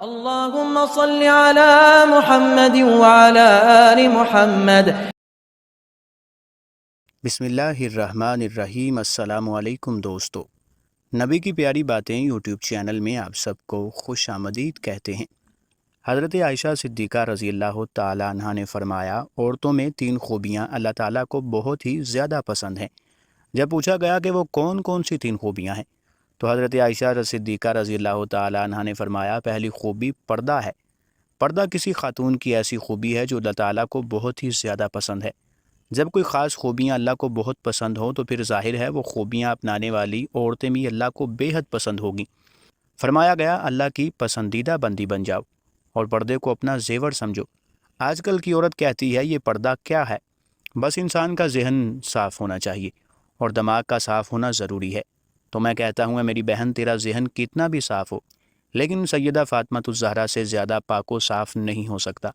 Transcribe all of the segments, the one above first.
اللهم صل على محمد وعلى آل محمد۔ بسم اللہ الرحمن الرحیم۔ السلام علیکم دوستو، نبی کی پیاری باتیں یوٹیوب چینل میں آپ سب کو خوش آمدید کہتے ہیں۔ حضرت عائشہ صدیقہ رضی اللہ تعالیٰ عنہ نے فرمایا، عورتوں میں 3 خوبیاں اللہ تعالیٰ کو بہت ہی زیادہ پسند ہیں۔ جب پوچھا گیا کہ وہ کون کون سی 3 خوبیاں ہیں تو حضرت عائشہ صدیقہ رضی اللہ تعالیٰ عنہ نے فرمایا، پہلی خوبی پردہ ہے۔ پردہ کسی خاتون کی ایسی خوبی ہے جو اللہ تعالیٰ کو بہت ہی زیادہ پسند ہے۔ جب کوئی خاص خوبیاں اللہ کو بہت پسند ہوں تو پھر ظاہر ہے وہ خوبیاں اپنانے والی عورتیں بھی اللہ کو بے حد پسند ہوگی۔ فرمایا گیا، اللہ کی پسندیدہ بندی بن جاؤ اور پردے کو اپنا زیور سمجھو۔ آج کل کی عورت کہتی ہے یہ پردہ کیا ہے؟ بس انسان کا ذہن صاف ہونا چاہیے اور دماغ کا صاف ہونا ضروری ہے۔ تو میں کہتا ہوں میری بہن، تیرا ذہن کتنا بھی صاف ہو لیکن سیدہ فاطمہ الزہرا سے زیادہ پاک و صاف نہیں ہو سکتا۔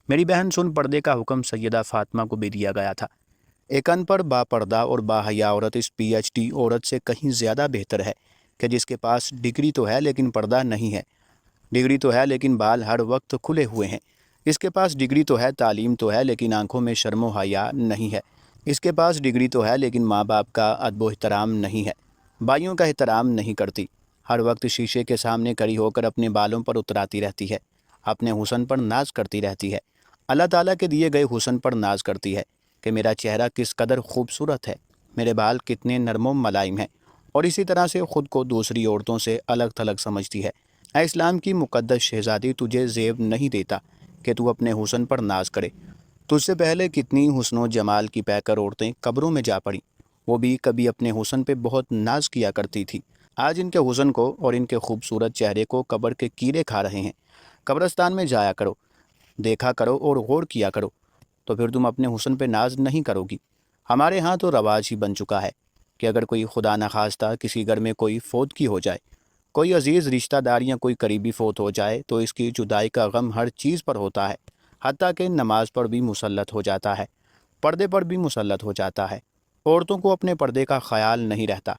میری بہن سن، پردے کا حکم سیدہ فاطمہ کو بھی دیا گیا تھا۔ ایک ان پڑھ با پردہ اور با حیا عورت اس پی ایچ ڈی عورت سے کہیں زیادہ بہتر ہے کہ جس کے پاس ڈگری تو ہے لیکن پردہ نہیں ہے، ڈگری تو ہے لیکن بال ہر وقت کھلے ہوئے ہیں، اس کے پاس ڈگری تو ہے، تعلیم تو ہے لیکن آنکھوں میں شرم و حیا نہیں ہے، اس کے پاس ڈگری تو ہے لیکن ماں باپ کا ادب و احترام نہیں ہے، بھائیوں کا احترام نہیں کرتی، ہر وقت شیشے کے سامنے کھڑی ہو کر اپنے بالوں پر اتراتی رہتی ہے، اپنے حسن پر ناز کرتی رہتی ہے، اللہ تعالیٰ کے دیے گئے حسن پر ناز کرتی ہے کہ میرا چہرہ کس قدر خوبصورت ہے، میرے بال کتنے نرم و ملائم ہیں، اور اسی طرح سے خود کو دوسری عورتوں سے الگ تھلگ سمجھتی ہے۔ اے اسلام کی مقدس شہزادی، تجھے زیب نہیں دیتا کہ تو اپنے حسن پر ناز کرے۔ تجھ سے پہلے کتنی حسن و جمال کی پیکر عورتیں قبروں میں جا پڑیں، وہ بھی کبھی اپنے حسن پہ بہت ناز کیا کرتی تھی، آج ان کے حسن کو اور ان کے خوبصورت چہرے کو قبر کے کیڑے کھا رہے ہیں۔ قبرستان میں جایا کرو، دیکھا کرو اور غور کیا کرو، تو پھر تم اپنے حسن پہ ناز نہیں کرو گی۔ ہمارے ہاں تو رواج ہی بن چکا ہے کہ اگر کوئی خدا نخواستہ کسی گھر میں کوئی فوتگی ہو جائے، کوئی عزیز رشتہ دار یا کوئی قریبی فوت ہو جائے تو اس کی جدائی کا غم ہر چیز پر ہوتا ہے، حتیٰ کہ نماز پر بھی مسلط ہو جاتا ہے، پردے پر بھی مسلط ہو جاتا ہے۔ عورتوں کو اپنے پردے کا خیال نہیں رہتا،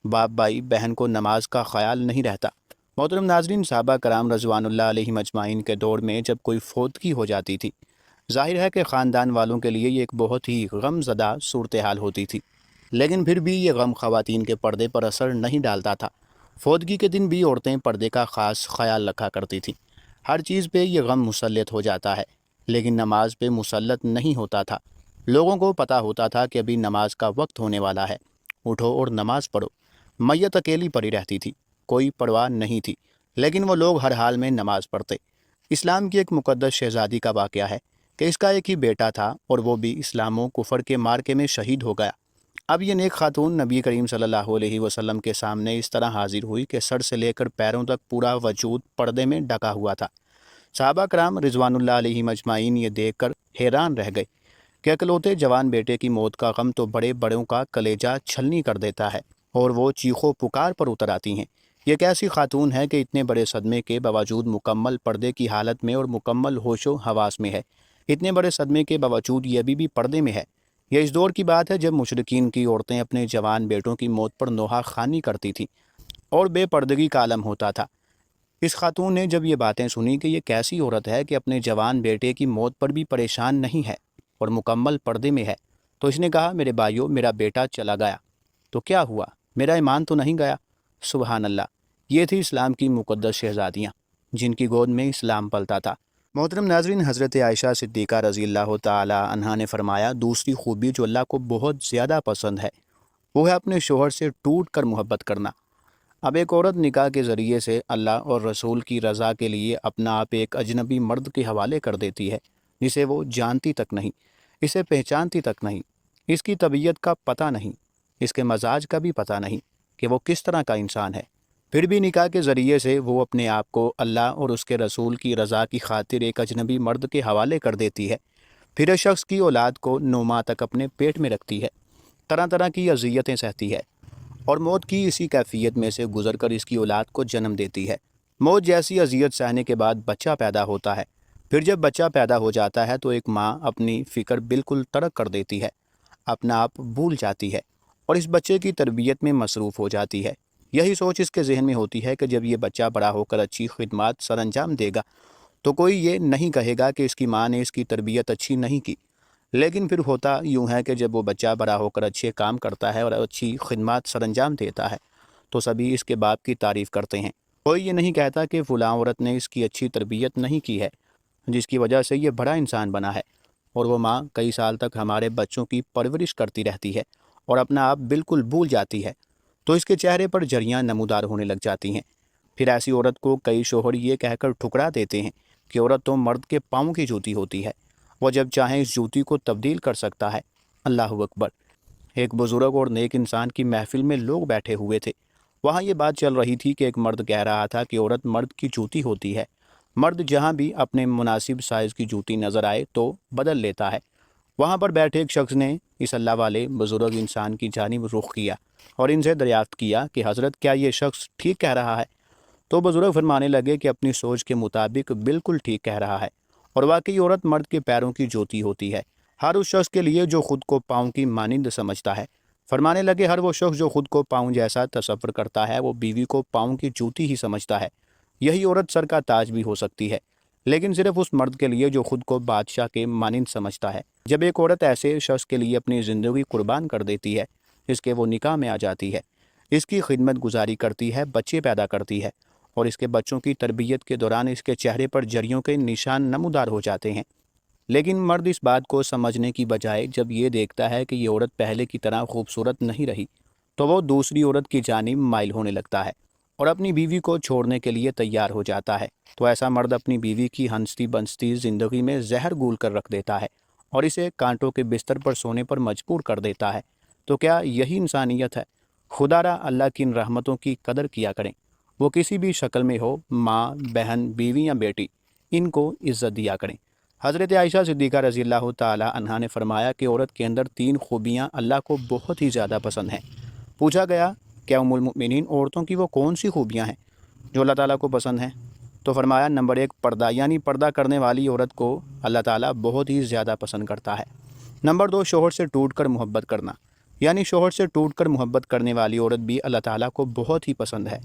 باپ بھائی بہن کو نماز کا خیال نہیں رہتا۔ محترم ناظرین، صحابہ کرام رضوان اللہ علیہم اجمعین کے دور میں جب کوئی فوتگی ہو جاتی تھی، ظاہر ہے کہ خاندان والوں کے لیے یہ ایک بہت ہی غم زدہ صورتحال ہوتی تھی، لیکن پھر بھی یہ غم خواتین کے پردے پر اثر نہیں ڈالتا تھا۔ فوتگی کے دن بھی عورتیں پردے کا خاص خیال رکھا کرتی تھیں۔ ہر چیز پہ یہ غم مسلط ہو جاتا ہے لیکن نماز پہ مسلط نہیں ہوتا تھا۔ لوگوں کو پتہ ہوتا تھا کہ ابھی نماز کا وقت ہونے والا ہے، اٹھو اور نماز پڑھو۔ میت اکیلی پڑی رہتی تھی، کوئی پرواہ نہیں تھی، لیکن وہ لوگ ہر حال میں نماز پڑھتے۔ اسلام کی ایک مقدس شہزادی کا واقعہ ہے کہ اس کا ایک ہی بیٹا تھا اور وہ بھی اسلام و کفر کے معرکے میں شہید ہو گیا۔ اب یہ نیک خاتون نبی کریم صلی اللہ علیہ وسلم کے سامنے اس طرح حاضر ہوئی کہ سر سے لے کر پیروں تک پورا وجود پردے میں ڈھکا ہوا تھا۔ صحابہ کرام رضوان اللہ علیہم اجمعین یہ دیکھ کر حیران رہ گئے کہ اکلوتے جوان بیٹے کی موت کا غم تو بڑے بڑوں کا کلیجہ چھلنی کر دیتا ہے، اور وہ چیخو پکار پر اتر آتی ہیں۔ یہ کیسی خاتون ہے کہ اتنے بڑے صدمے کے باوجود مکمل پردے کی حالت میں اور مکمل ہوش و حواس میں ہے، اتنے بڑے صدمے کے باوجود یہ ابھی بھی پردے میں ہے۔ یہ اس دور کی بات ہے جب مشرکین کی عورتیں اپنے جوان بیٹوں کی موت پر نوحہ خوانی کرتی تھیں اور بے پردگی کا عالم ہوتا تھا۔ اس خاتون نے جب یہ باتیں سنی کہ یہ کیسی عورت ہے کہ اپنے جوان بیٹے کی موت پر بھی پریشان نہیں ہے اور مکمل پردے میں ہے، تو اس نے کہا، میرے بھائیوں، میرا بیٹا چلا گیا تو کیا ہوا، میرا ایمان تو نہیں گیا؟ سبحان اللہ! یہ تھی اسلام کی مقدس شہزادیاں جن کی گود میں اسلام پلتا تھا۔ محترم ناظرین، حضرت عائشہ صدیقہ رضی اللہ تعالی عنہا نے فرمایا، دوسری خوبی جو اللہ کو بہت زیادہ پسند ہے وہ ہے اپنے شوہر سے ٹوٹ کر محبت کرنا۔ اب ایک عورت نکاح کے ذریعے سے اللہ اور رسول کی رضا کے لیے اپنا آپ ایک اجنبی مرد کے حوالے کر دیتی ہے جسے وہ جانتی تک نہیں، اسے پہچانتی تک نہیں، اس کی طبیعت کا پتہ نہیں، اس کے مزاج کا بھی پتہ نہیں کہ وہ کس طرح کا انسان ہے، پھر بھی نکاح کے ذریعے سے وہ اپنے آپ کو اللہ اور اس کے رسول کی رضا کی خاطر ایک اجنبی مرد کے حوالے کر دیتی ہے، پھر اس شخص کی اولاد کو 9 ماہ تک اپنے پیٹ میں رکھتی ہے، طرح طرح کی اذیتیں سہتی ہے اور موت کی اسی کیفیت میں سے گزر کر اس کی اولاد کو جنم دیتی ہے۔ موت جیسی اذیت سہنے کے بعد بچہ پیدا ہوتا ہے، پھر جب بچہ پیدا ہو جاتا ہے تو ایک ماں اپنی فکر بالکل ترک کر دیتی ہے، اپنا آپ بھول جاتی ہے اور اس بچے کی تربیت میں مصروف ہو جاتی ہے۔ یہی سوچ اس کے ذہن میں ہوتی ہے کہ جب یہ بچہ بڑا ہو کر اچھی خدمات سر انجام دے گا تو کوئی یہ نہیں کہے گا کہ اس کی ماں نے اس کی تربیت اچھی نہیں کی۔ لیکن پھر ہوتا یوں ہے کہ جب وہ بچہ بڑا ہو کر اچھے کام کرتا ہے اور اچھی خدمات سر انجام دیتا ہے تو سبھی اس کے باپ کی تعریف کرتے ہیں۔ کوئی یہ نہیں کہتا کہ فلاں عورت نے اس کی اچھی تربیت نہیں کی ہے جس کی وجہ سے یہ بڑا انسان بنا ہے، اور وہ ماں کئی سال تک ہمارے بچوں کی پرورش کرتی رہتی ہے اور اپنا آپ بالکل بھول جاتی ہے، تو اس کے چہرے پر جھریاں نمودار ہونے لگ جاتی ہیں۔ پھر ایسی عورت کو کئی شوہر یہ کہہ کر ٹھکرا دیتے ہیں کہ عورت تو مرد کے پاؤں کی جوتی ہوتی ہے، وہ جب چاہیں اس جوتی کو تبدیل کر سکتا ہے۔ اللہ اکبر۔ ایک بزرگ اور نیک انسان کی محفل میں لوگ بیٹھے ہوئے تھے۔ وہاں یہ بات چل رہی تھی کہ ایک مرد کہہ رہا تھا کہ عورت مرد کی جوتی ہوتی ہے، مرد جہاں بھی اپنے مناسب سائز کی جوتی نظر آئے تو بدل لیتا ہے۔ وہاں پر بیٹھے ایک شخص نے اس اللہ والے بزرگ انسان کی جانب رخ کیا اور ان سے دریافت کیا کہ حضرت کیا یہ شخص ٹھیک کہہ رہا ہے؟ تو بزرگ فرمانے لگے کہ اپنی سوچ کے مطابق بالکل ٹھیک کہہ رہا ہے، اور واقعی عورت مرد کے پیروں کی جوتی ہوتی ہے، ہر اس شخص کے لیے جو خود کو پاؤں کی مانند سمجھتا ہے۔ فرمانے لگے ہر وہ شخص جو خود کو پاؤں جیسا تصور کرتا ہے وہ بیوی کو پاؤں کی جوتی ہی سمجھتا ہے۔ یہی عورت سر کا تاج بھی ہو سکتی ہے، لیکن صرف اس مرد کے لیے جو خود کو بادشاہ کے مانند سمجھتا ہے۔ جب ایک عورت ایسے شخص کے لیے اپنی زندگی قربان کر دیتی ہے جس کے وہ نکاح میں آ جاتی ہے، اس کی خدمت گزاری کرتی ہے، بچے پیدا کرتی ہے، اور اس کے بچوں کی تربیت کے دوران اس کے چہرے پر جھریوں کے نشان نمودار ہو جاتے ہیں، لیکن مرد اس بات کو سمجھنے کی بجائے جب یہ دیکھتا ہے کہ یہ عورت پہلے کی طرح خوبصورت نہیں رہی تو وہ دوسری عورت کی جانب مائل ہونے لگتا ہے اور اپنی بیوی کو چھوڑنے کے لیے تیار ہو جاتا ہے۔ تو ایسا مرد اپنی بیوی کی ہنستی بنستی زندگی میں زہر گھول کر رکھ دیتا ہے اور اسے کانٹوں کے بستر پر سونے پر مجبور کر دیتا ہے۔ تو کیا یہی انسانیت ہے؟ خدا را اللہ کی ان رحمتوں کی قدر کیا کریں، وہ کسی بھی شکل میں ہو، ماں، بہن، بیوی یا بیٹی، ان کو عزت دیا کریں۔ حضرت عائشہ صدیقہ رضی اللہ تعالی عنہا نے فرمایا کہ عورت کے اندر 3 خوبیاں اللہ کو بہت ہی زیادہ پسند ہیں۔ پوچھا گیا کہ ام المؤمنین عورتوں کی وہ کون سی خوبیاں ہیں جو اللہ تعالیٰ کو پسند ہیں؟ تو فرمایا نمبر 1 پردہ، یعنی پردہ کرنے والی عورت کو اللہ تعالیٰ بہت ہی زیادہ پسند کرتا ہے۔ نمبر 2 شوہر سے ٹوٹ کر محبت کرنا، یعنی شوہر سے ٹوٹ کر محبت کرنے والی عورت بھی اللہ تعالیٰ کو بہت ہی پسند ہے۔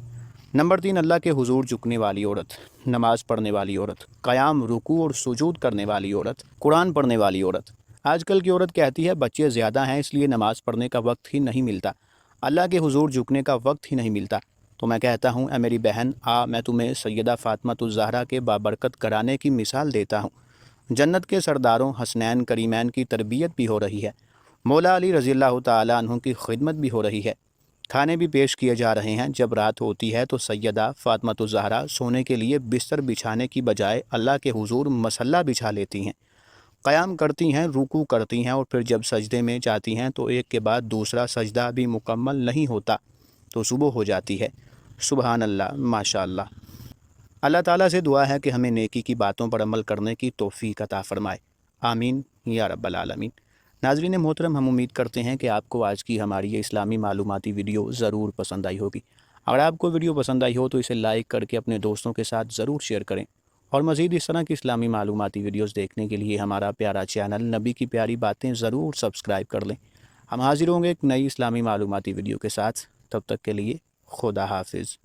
نمبر 3 اللہ کے حضور جھکنے والی عورت، نماز پڑھنے والی عورت، قیام، رکوع اور سجود کرنے والی عورت، قرآن پڑھنے والی عورت۔ آج کل کی عورت کہتی ہے بچے زیادہ ہیں اس لیے نماز پڑھنے کا وقت ہی نہیں ملتا، اللہ کے حضور جھکنے کا وقت ہی نہیں ملتا۔ تو میں کہتا ہوں اے میری بہن میں تمہیں سیدہ فاطمہ الزہرا کے بابرکت گھرانے کی مثال دیتا ہوں۔ جنت کے سرداروں حسنین کریمین کی تربیت بھی ہو رہی ہے، مولا علی رضی اللہ تعالیٰ عنہ کی خدمت بھی ہو رہی ہے، کھانے بھی پیش کیے جا رہے ہیں۔ جب رات ہوتی ہے تو سیدہ فاطمہ الزہرا سونے کے لیے بستر بچھانے کی بجائے اللہ کے حضور مصلی بچھا لیتی ہیں، قیام کرتی ہیں، رکوع کرتی ہیں، اور پھر جب سجدے میں جاتی ہیں تو ایک کے بعد دوسرا سجدہ بھی مکمل نہیں ہوتا تو صبح ہو جاتی ہے۔ سبحان اللہ، ماشاء اللہ۔ اللہ تعالیٰ سے دعا ہے کہ ہمیں نیکی کی باتوں پر عمل کرنے کی توفیق عطا فرمائے، آمین یا رب العالمین۔ ناظرین محترم، ہم امید کرتے ہیں کہ آپ کو آج کی ہماری یہ اسلامی معلوماتی ویڈیو ضرور پسند آئی ہوگی۔ اگر آپ کو ویڈیو پسند آئی ہو تو اسے لائک کر کے اپنے دوستوں کے ساتھ ضرور شیئر کریں، اور مزید اس طرح کی اسلامی معلوماتی ویڈیوز دیکھنے کے لیے ہمارا پیارا چینل نبی کی پیاری باتیں ضرور سبسکرائب کر لیں۔ ہم حاضر ہوں گے ایک نئی اسلامی معلوماتی ویڈیو کے ساتھ، تب تک کے لیے خدا حافظ۔